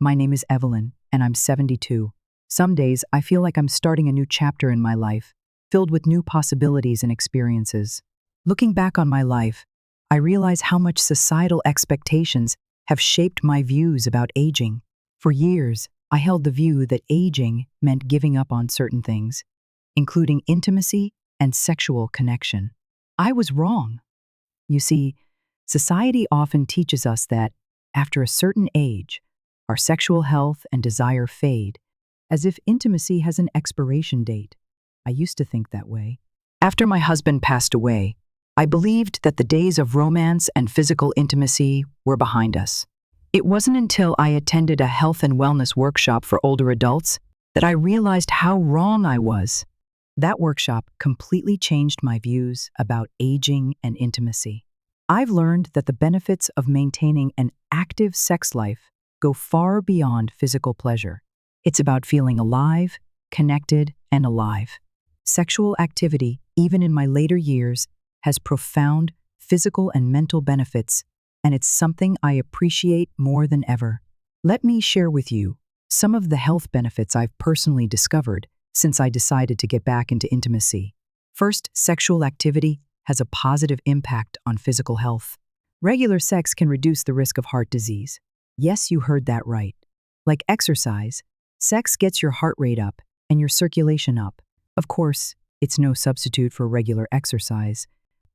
My name is Evelyn, and I'm 72. Some days I feel like I'm starting a new chapter in my life, filled with new possibilities and experiences. Looking back on my life, I realize how much societal expectations have shaped my views about aging. For years, I held the view that aging meant giving up on certain things, including intimacy and sexual connection. I was wrong. You see, society often teaches us that, after a certain age, our sexual health and desire fade, as if intimacy has an expiration date. I used to think that way. After my husband passed away, I believed that the days of romance and physical intimacy were behind us. It wasn't until I attended a health and wellness workshop for older adults that I realized how wrong I was. That workshop completely changed my views about aging and intimacy. I've learned that the benefits of maintaining an active sex life go far beyond physical pleasure. It's about feeling alive, connected, and alive. Sexual activity, even in my later years, has profound physical and mental benefits, and it's something I appreciate more than ever. Let me share with you some of the health benefits I've personally discovered since I decided to get back into intimacy. First, sexual activity has a positive impact on physical health. Regular sex can reduce the risk of heart disease. Yes, you heard that right. Like exercise, sex gets your heart rate up and your circulation up. Of course, it's no substitute for regular exercise,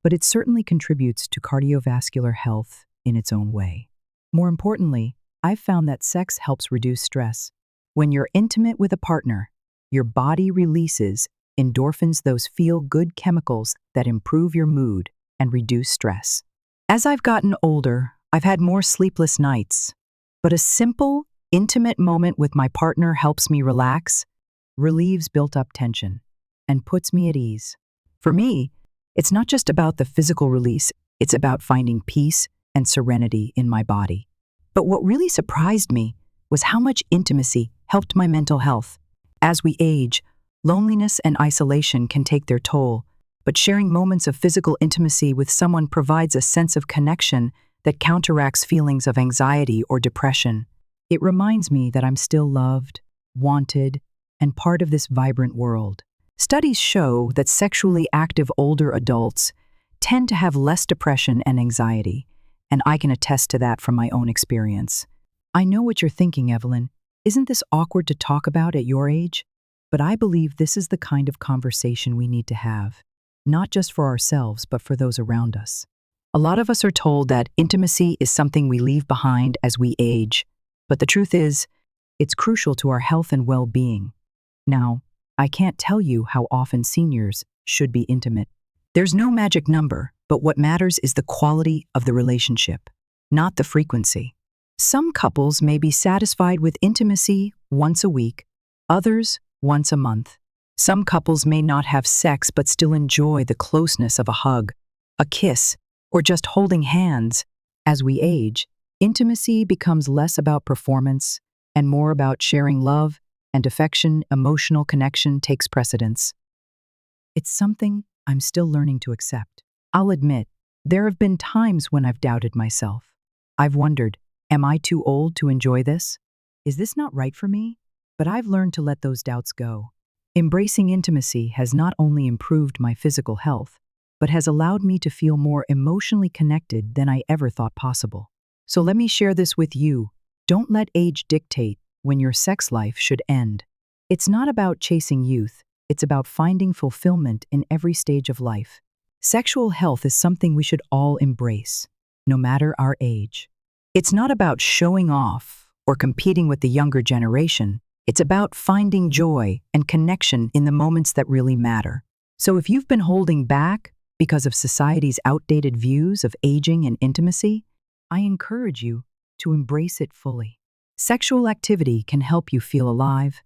but it certainly contributes to cardiovascular health in its own way. More importantly, I've found that sex helps reduce stress. When you're intimate with a partner, your body releases endorphins, those feel-good chemicals that improve your mood and reduce stress. As I've gotten older, I've had more sleepless nights, but a simple, intimate moment with my partner helps me relax, relieves built-up tension, and puts me at ease. For me, it's not just about the physical release, it's about finding peace and serenity in my body. But what really surprised me was how much intimacy helped my mental health. As we age, loneliness and isolation can take their toll, but sharing moments of physical intimacy with someone provides a sense of connection that counteracts feelings of anxiety or depression. It reminds me that I'm still loved, wanted, and part of this vibrant world. Studies show that sexually active older adults tend to have less depression and anxiety, and I can attest to that from my own experience. I know what you're thinking, Evelyn. Isn't this awkward to talk about at your age? But I believe this is the kind of conversation we need to have, not just for ourselves, but for those around us. A lot of us are told that intimacy is something we leave behind as we age, but the truth is, it's crucial to our health and well-being. Now, I can't tell you how often seniors should be intimate. There's no magic number, but what matters is the quality of the relationship, not the frequency. Some couples may be satisfied with intimacy once a week, others once a month. Some couples may not have sex but still enjoy the closeness of a hug, a kiss, or just holding hands. As we age, intimacy becomes less about performance and more about sharing love and affection. Emotional connection takes precedence. It's something I'm still learning to accept. I'll admit, there have been times when I've doubted myself. I've wondered, am I too old to enjoy this? Is this not right for me? But I've learned to let those doubts go. Embracing intimacy has not only improved my physical health, but has allowed me to feel more emotionally connected than I ever thought possible. So let me share this with you. Don't let age dictate when your sex life should end. It's not about chasing youth, it's about finding fulfillment in every stage of life. Sexual health is something we should all embrace, no matter our age. It's not about showing off or competing with the younger generation. It's about finding joy and connection in the moments that really matter. So if you've been holding back because of society's outdated views of aging and intimacy, I encourage you to embrace it fully. Sexual activity can help you feel alive,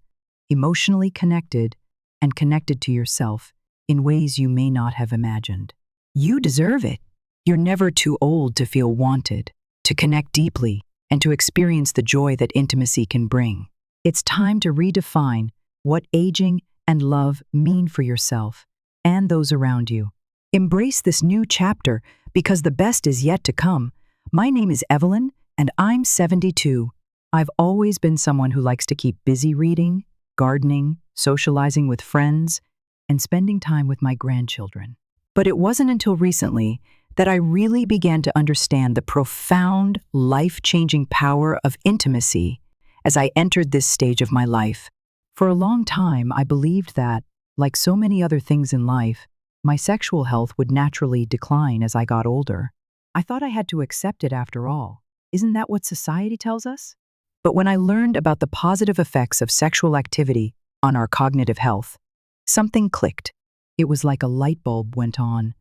emotionally connected, and connected to yourself in ways you may not have imagined. You deserve it. You're never too old to feel wanted, to connect deeply, and to experience the joy that intimacy can bring. It's time to redefine what aging and love mean for yourself and those around you. Embrace this new chapter because the best is yet to come. My name is Evelyn, and I'm 72. I've always been someone who likes to keep busy reading, gardening, socializing with friends, and spending time with my grandchildren. But it wasn't until recently that I really began to understand the profound, life-changing power of intimacy as I entered this stage of my life. For a long time, I believed that, like so many other things in life, my sexual health would naturally decline as I got older. I thought I had to accept it after all. Isn't that what society tells us? But when I learned about the positive effects of sexual activity on our cognitive health, something clicked. It was like a light bulb went on,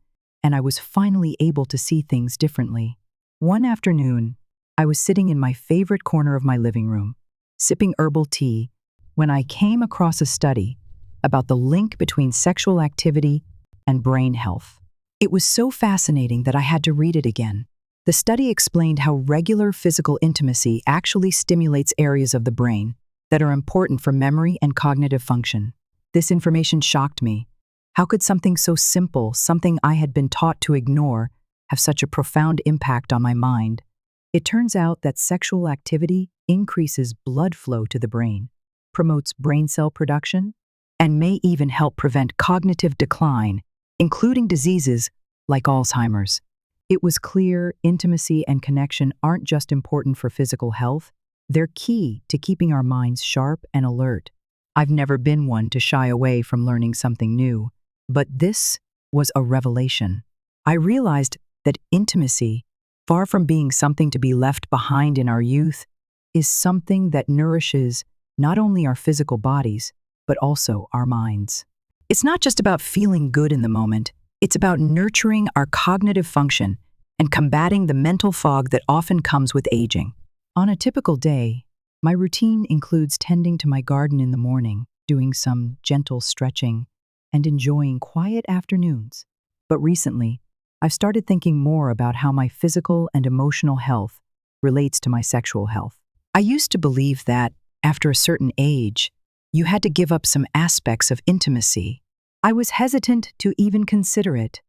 and I was finally able to see things differently. One afternoon, I was sitting in my favorite corner of my living room, sipping herbal tea, when I came across a study about the link between sexual activity and brain health. It was so fascinating that I had to read it again. The study explained how regular physical intimacy actually stimulates areas of the brain that are important for memory and cognitive function. This information shocked me. How could something so simple, something I had been taught to ignore, have such a profound impact on my mind? It turns out that sexual activity increases blood flow to the brain, promotes brain cell production, and may even help prevent cognitive decline, including diseases like Alzheimer's. It was clear intimacy and connection aren't just important for physical health, they're key to keeping our minds sharp and alert. I've never been one to shy away from learning something new, but this was a revelation. I realized that intimacy, far from being something to be left behind in our youth, is something that nourishes not only our physical bodies, but also our minds. It's not just about feeling good in the moment, it's about nurturing our cognitive function and combating the mental fog that often comes with aging. On a typical day, my routine includes tending to my garden in the morning, doing some gentle stretching, and enjoying quiet afternoons. But recently, I've started thinking more about how my physical and emotional health relates to my sexual health. I used to believe that, after a certain age, you had to give up some aspects of intimacy. I was hesitant to even consider it,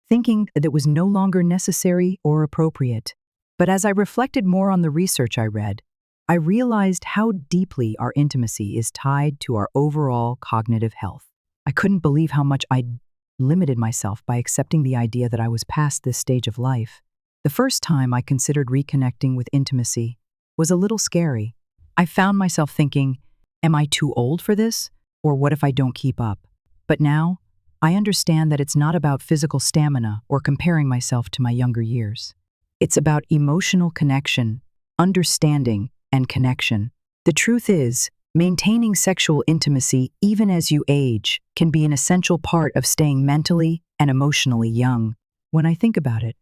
thinking that it was no longer necessary or appropriate. But as I reflected more on the research I read, I realized how deeply our intimacy is tied to our overall cognitive health. I couldn't believe how much I'd limited myself by accepting the idea that I was past this stage of life. The first time I considered reconnecting with intimacy was a little scary. I found myself thinking, am I too old for this? Or what if I don't keep up? But now, I understand that it's not about physical stamina or comparing myself to my younger years. It's about emotional connection, understanding, and connection. The truth is, maintaining sexual intimacy even as you age can be an essential part of staying mentally and emotionally young. When I think about it,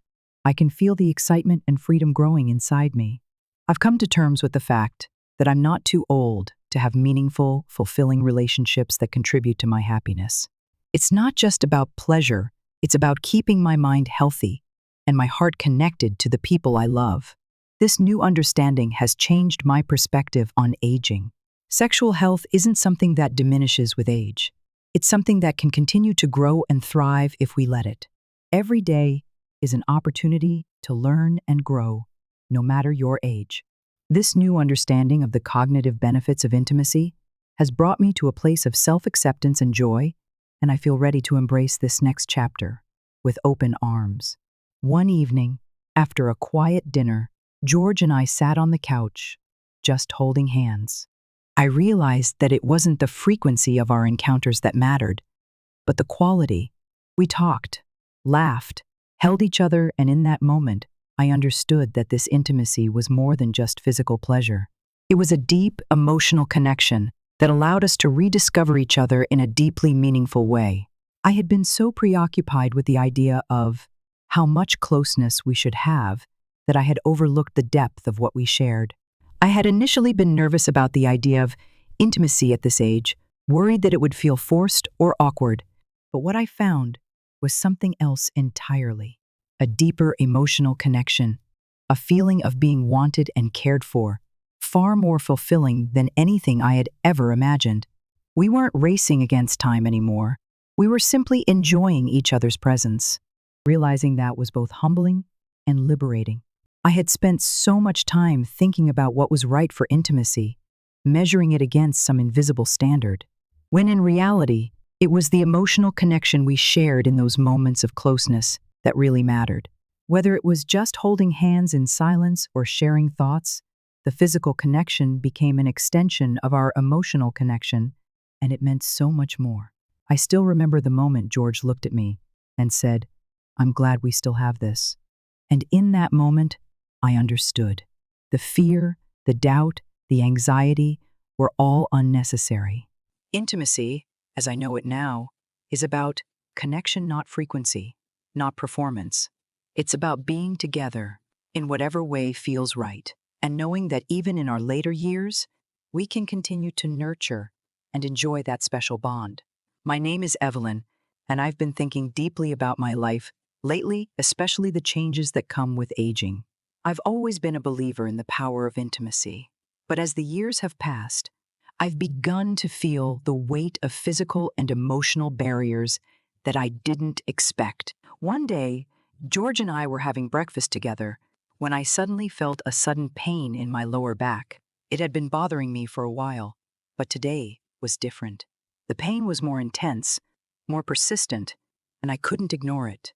I can feel the excitement and freedom growing inside me. I've come to terms with the fact that I'm not too old to have meaningful, fulfilling relationships that contribute to my happiness. It's not just about pleasure, it's about keeping my mind healthy and my heart connected to the people I love. This new understanding has changed my perspective on aging. Sexual health isn't something that diminishes with age. It's something that can continue to grow and thrive if we let it. Every day is an opportunity to learn and grow, no matter your age. This new understanding of the cognitive benefits of intimacy has brought me to a place of self-acceptance and joy, and I feel ready to embrace this next chapter with open arms. One evening, after a quiet dinner, George and I sat on the couch, just holding hands. I realized that it wasn't the frequency of our encounters that mattered, but the quality. We talked, laughed, held each other, and in that moment, I understood that this intimacy was more than just physical pleasure. It was a deep, emotional connection that allowed us to rediscover each other in a deeply meaningful way. I had been so preoccupied with the idea of how much closeness we should have that I had overlooked the depth of what we shared. I had initially been nervous about the idea of intimacy at this age, worried that it would feel forced or awkward. But what I found was something else entirely. A deeper emotional connection, a feeling of being wanted and cared for, far more fulfilling than anything I had ever imagined. We weren't racing against time anymore. We were simply enjoying each other's presence. Realizing that was both humbling and liberating. I had spent so much time thinking about what was right for intimacy, measuring it against some invisible standard, when in reality, it was the emotional connection we shared in those moments of closeness that really mattered. Whether it was just holding hands in silence or sharing thoughts, the physical connection became an extension of our emotional connection, and it meant so much more. I still remember the moment George looked at me and said, "I'm glad we still have this." And in that moment, I understood. The fear, the doubt, the anxiety were all unnecessary. Intimacy, as I know it now, is about connection, not frequency, not performance. It's about being together in whatever way feels right, and knowing that even in our later years, we can continue to nurture and enjoy that special bond. My name is Evelyn, and I've been thinking deeply about my life lately, especially the changes that come with aging. I've always been a believer in the power of intimacy, but as the years have passed, I've begun to feel the weight of physical and emotional barriers that I didn't expect. One day, George and I were having breakfast together when I suddenly felt a sudden pain in my lower back. It had been bothering me for a while, but today was different. The pain was more intense, more persistent, and I couldn't ignore it.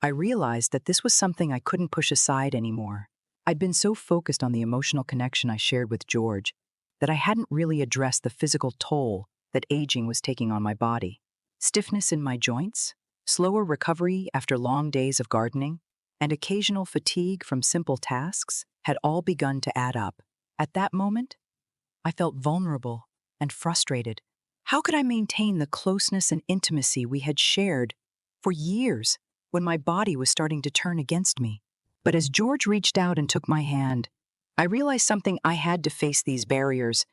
I realized that this was something I couldn't push aside anymore. I'd been so focused on the emotional connection I shared with George that I hadn't really addressed the physical toll that aging was taking on my body. Stiffness in my joints, slower recovery after long days of gardening, and occasional fatigue from simple tasks had all begun to add up. At that moment, I felt vulnerable and frustrated. How could I maintain the closeness and intimacy we had shared for years when my body was starting to turn against me? But as George reached out and took my hand, I realized something. I had to face these barriers,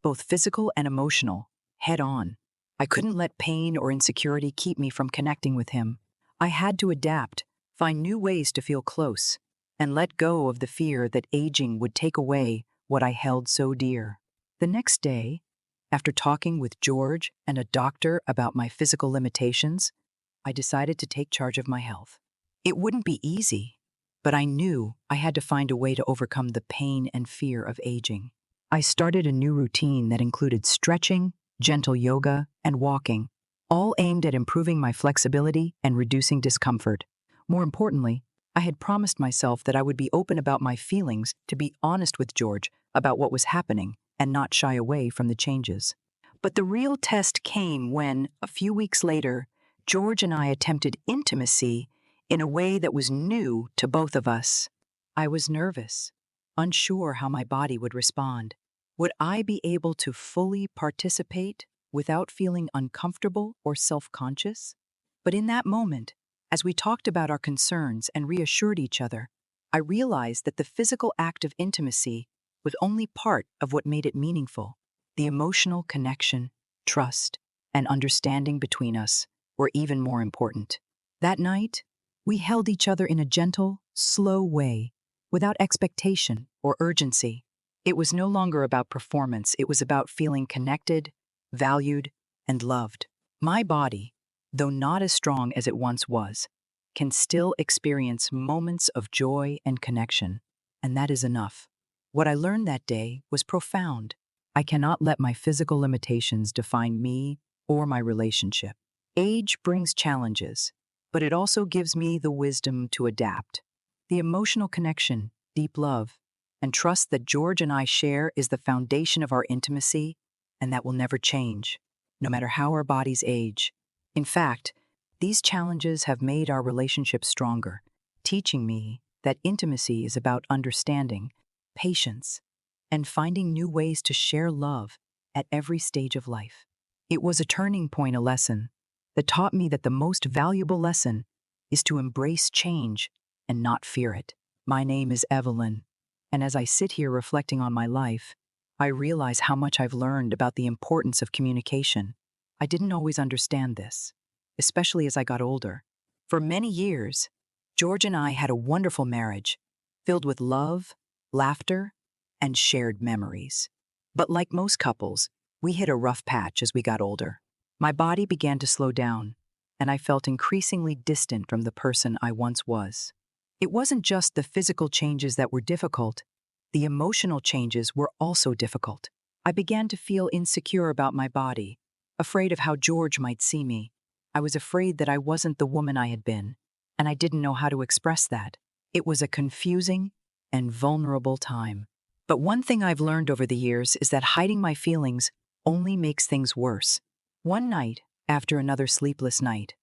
both physical and emotional, head on. I couldn't let pain or insecurity keep me from connecting with him. I had to adapt, find new ways to feel close, and let go of the fear that aging would take away what I held so dear. The next day, after talking with George and a doctor about my physical limitations, I decided to take charge of my health. It wouldn't be easy, but I knew I had to find a way to overcome the pain and fear of aging. I started a new routine that included stretching, gentle yoga, and walking, all aimed at improving my flexibility and reducing discomfort. More importantly, I had promised myself that I would be open about my feelings, to be honest with George about what was happening, and not shy away from the changes. But the real test came when, a few weeks later, George and I attempted intimacy in a way that was new to both of us. I was nervous, unsure how my body would respond. Would I be able to fully participate without feeling uncomfortable or self-conscious? But in that moment, as we talked about our concerns and reassured each other, I realized that the physical act of intimacy was only part of what made it meaningful. The emotional connection, trust, and understanding between us were even more important. That night, we held each other in a gentle, slow way, without expectation or urgency. It was no longer about performance. It was about feeling connected, valued, and loved. My body, though not as strong as it once was, can still experience moments of joy and connection, and that is enough. What I learned that day was profound. I cannot let my physical limitations define me or my relationship. Age brings challenges, but it also gives me the wisdom to adapt. The emotional connection, deep love, and trust that George and I share is the foundation of our intimacy, and that will never change, no matter how our bodies age. In fact, these challenges have made our relationship stronger, teaching me that intimacy is about understanding, patience, and finding new ways to share love at every stage of life. It was a turning point, a lesson that taught me that the most valuable lesson is to embrace change and not fear it. My name is Evelyn, and as I sit here reflecting on my life, I realize how much I've learned about the importance of communication. I didn't always understand this, especially as I got older. For many years, George and I had a wonderful marriage, filled with love, laughter, and shared memories. But like most couples, we hit a rough patch as we got older. My body began to slow down, and I felt increasingly distant from the person I once was. It wasn't just the physical changes that were difficult, the emotional changes were also difficult. I began to feel insecure about my body, afraid of how George might see me. I was afraid that I wasn't the woman I had been, and I didn't know how to express that. It was a confusing and vulnerable time. But one thing I've learned over the years is that hiding my feelings only makes things worse. One night, after another sleepless night,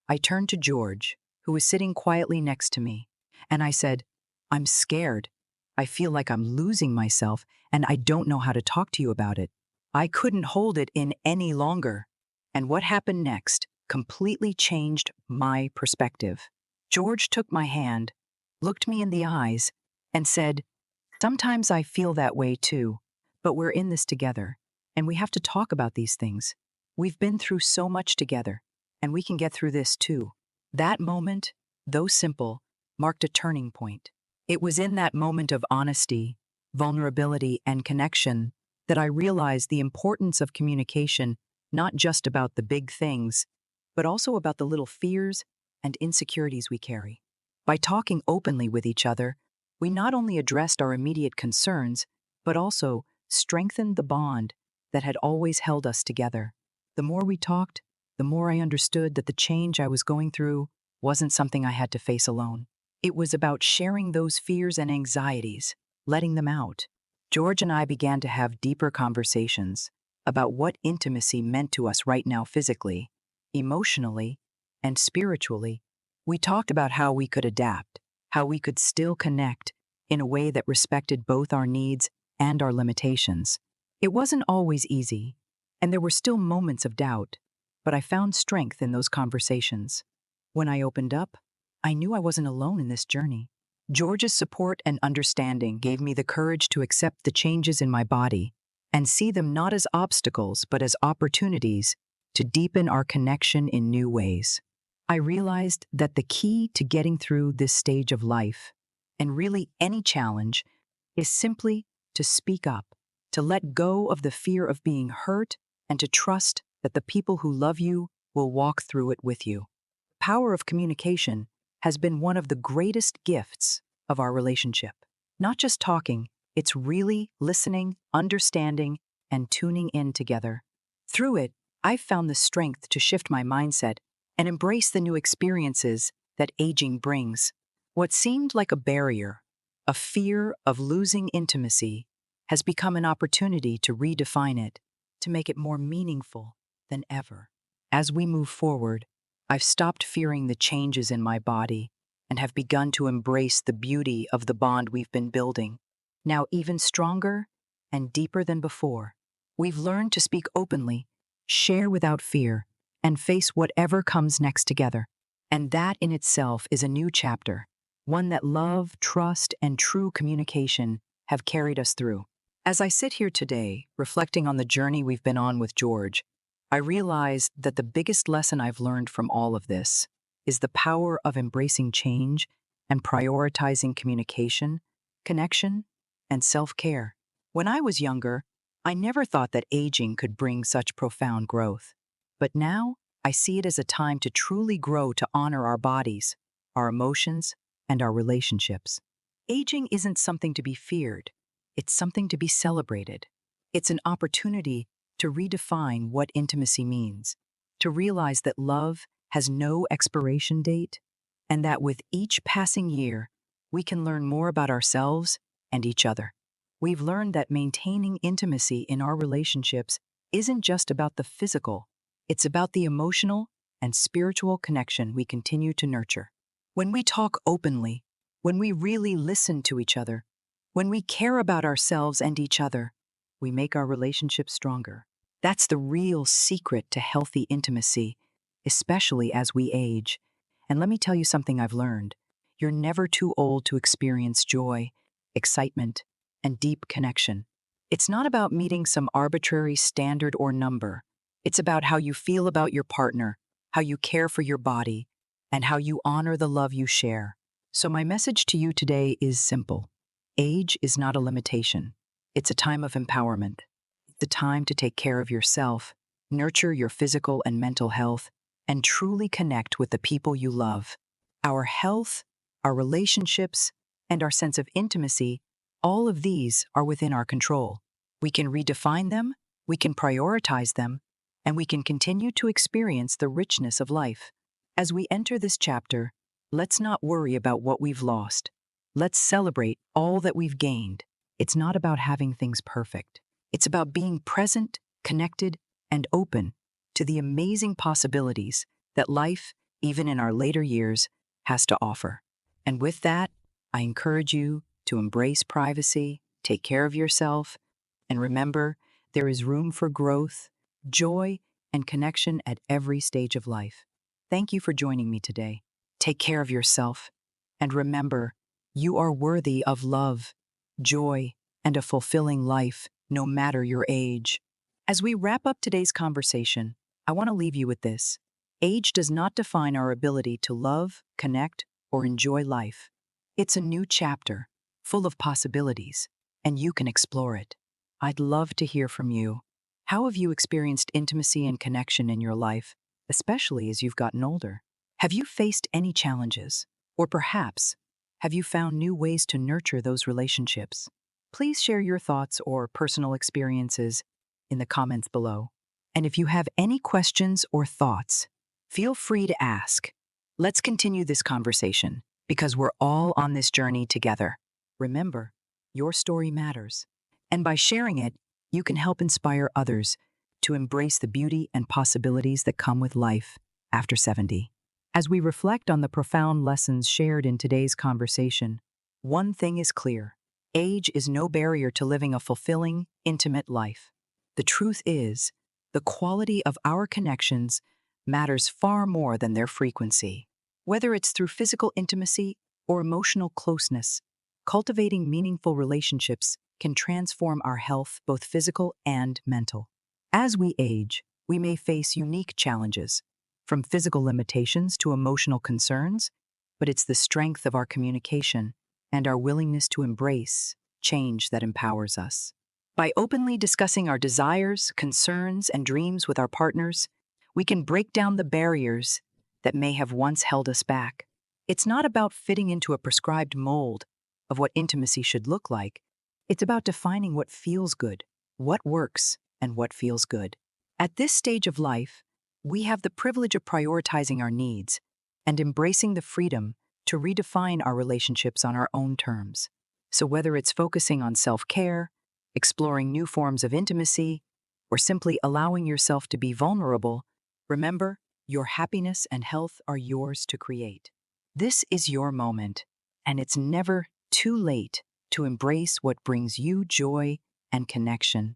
I turned to George, who was sitting quietly next to me, and I said, "I'm scared. I feel like I'm losing myself, and I don't know how to talk to you about it." I couldn't hold it in any longer. And what happened next completely changed my perspective. George took my hand, looked me in the eyes, and said, "Sometimes I feel that way too, but we're in this together, and we have to talk about these things. We've been through so much together, and we can get through this too." That moment, though simple, marked a turning point. It was in that moment of honesty, vulnerability, and connection that I realized the importance of communication, not just about the big things, but also about the little fears and insecurities we carry. By talking openly with each other, we not only addressed our immediate concerns, but also strengthened the bond that had always held us together. The more we talked, the more I understood that the change I was going through wasn't something I had to face alone. It was about sharing those fears and anxieties, letting them out. George and I began to have deeper conversations about what intimacy meant to us right now physically, emotionally, and spiritually. We talked about how we could adapt, how we could still connect in a way that respected both our needs and our limitations. It wasn't always easy, and there were still moments of doubt, but I found strength in those conversations. When I opened up, I knew I wasn't alone in this journey. George's support and understanding gave me the courage to accept the changes in my body and see them not as obstacles but as opportunities to deepen our connection in new ways. I realized that the key to getting through this stage of life, and really any challenge, is simply to speak up, to let go of the fear of being hurt, and to trust that the people who love you will walk through it with you. The power of communication has been one of the greatest gifts of our relationship. Not just talking, it's really listening, understanding, and tuning in together. Through it, I've found the strength to shift my mindset and embrace the new experiences that aging brings. What seemed like a barrier, a fear of losing intimacy, has become an opportunity to redefine it, to make it more meaningful than ever. As we move forward, I've stopped fearing the changes in my body and have begun to embrace the beauty of the bond we've been building. Now even stronger and deeper than before, we've learned to speak openly, share without fear, and face whatever comes next together. And that in itself is a new chapter, one that love, trust, and true communication have carried us through. As I sit here today, reflecting on the journey we've been on with George, I realize that the biggest lesson I've learned from all of this is the power of embracing change and prioritizing communication, connection, and self-care. When I was younger, I never thought that aging could bring such profound growth. But now, I see it as a time to truly grow, to honor our bodies, our emotions, and our relationships. Aging isn't something to be feared. It's something to be celebrated. It's an opportunity to redefine what intimacy means, to realize that love has no expiration date, and that with each passing year, we can learn more about ourselves and each other. We've learned that maintaining intimacy in our relationships isn't just about the physical, it's about the emotional and spiritual connection we continue to nurture. When we talk openly, when we really listen to each other, when we care about ourselves and each other, we make our relationships stronger. That's the real secret to healthy intimacy, especially as we age. And let me tell you something I've learned. You're never too old to experience joy, excitement, and deep connection. It's not about meeting some arbitrary standard or number. It's about how you feel about your partner, how you care for your body, and how you honor the love you share. So my message to you today is simple. Age is not a limitation. It's a time of empowerment. It's a time to take care of yourself, nurture your physical and mental health, and truly connect with the people you love. Our health, our relationships, and our sense of intimacy, all of these are within our control. We can redefine them, we can prioritize them, and we can continue to experience the richness of life. As we enter this chapter, let's not worry about what we've lost. Let's celebrate all that we've gained. It's not about having things perfect. It's about being present, connected, and open to the amazing possibilities that life, even in our later years, has to offer. And with that, I encourage you to embrace privacy, take care of yourself, and remember, there is room for growth, joy, and connection at every stage of life. Thank you for joining me today. Take care of yourself, and remember, you are worthy of love, joy, and a fulfilling life, no matter your age. As we wrap up today's conversation, I want to leave you with this. Age does not define our ability to love, connect, or enjoy life. It's a new chapter, full of possibilities, and you can explore it. I'd love to hear from you. How have you experienced intimacy and connection in your life, especially as you've gotten older? Have you faced any challenges? Or perhaps, have you found new ways to nurture those relationships? Please share your thoughts or personal experiences in the comments below. And if you have any questions or thoughts, feel free to ask. Let's continue this conversation because we're all on this journey together. Remember, your story matters. And by sharing it, you can help inspire others to embrace the beauty and possibilities that come with life after 70. As we reflect on the profound lessons shared in today's conversation, one thing is clear. Age is no barrier to living a fulfilling, intimate life. The truth is, the quality of our connections matters far more than their frequency. Whether it's through physical intimacy or emotional closeness, cultivating meaningful relationships can transform our health, both physical and mental. As we age, we may face unique challenges, from physical limitations to emotional concerns, but it's the strength of our communication and our willingness to embrace change that empowers us. By openly discussing our desires, concerns, and dreams with our partners, we can break down the barriers that may have once held us back. It's not about fitting into a prescribed mold of what intimacy should look like. It's about defining what feels good, what works, and what feels good. At this stage of life, we have the privilege of prioritizing our needs and embracing the freedom to redefine our relationships on our own terms. So whether it's focusing on self-care, exploring new forms of intimacy, or simply allowing yourself to be vulnerable, remember, your happiness and health are yours to create. This is your moment, and it's never too late to embrace what brings you joy and connection.